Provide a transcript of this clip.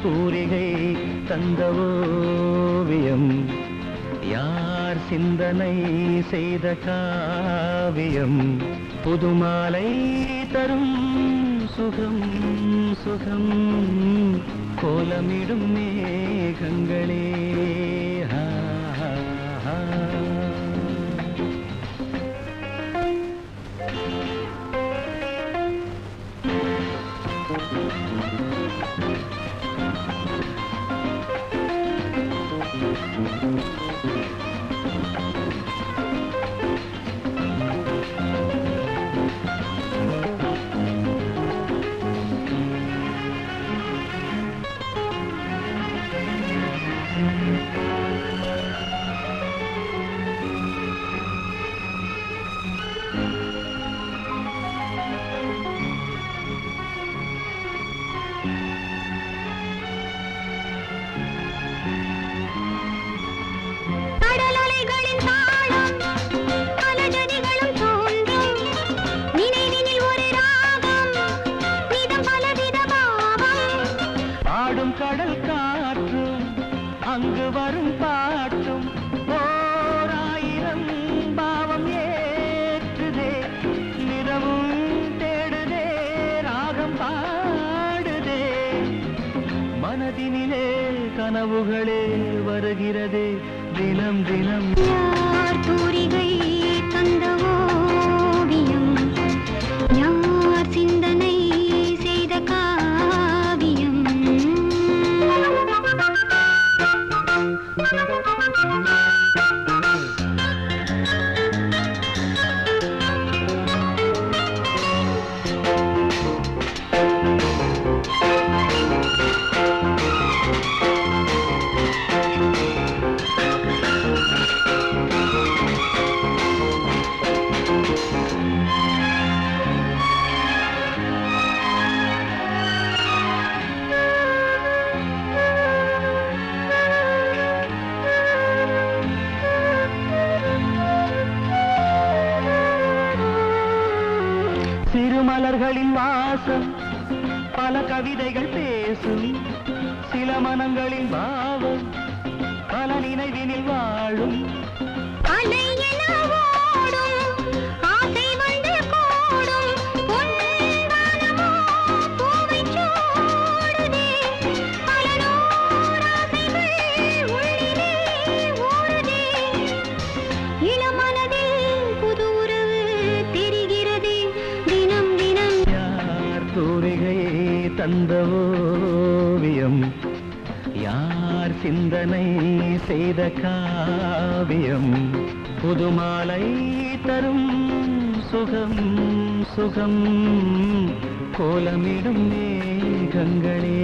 தூரிகை தந்த ஓவியம், யார் சிந்தனை செய்த காவியம், புதுமாலை தரும் சுகம் சுகம், கோலமிடும் மேகங்களே. கடல் காற்றும் அங்கு வரும் பாட்டும் ஓராயிரம் பாவம் ஏற்றுதே, நிறமும் தேடுதே, ராகம் பாடுதே, மனதினிலே கனவுகளே வருகிறதே தினம் தினம். யார் தூரிகை தந்த ஓவியம், யார் சிந்தனை செய்த காவியம், சிறுமலர்களின் வாசம் பல கவிதைகள் பேசும், சில மனங்களின் பாவம் பல நினைவினில் வாழும், தந்த ஓவியம், யார் சிந்தனை செய்த காவியம், புதுமாலை தரும் சுகம் சுகம், கோலமிடும் மேகங்களே.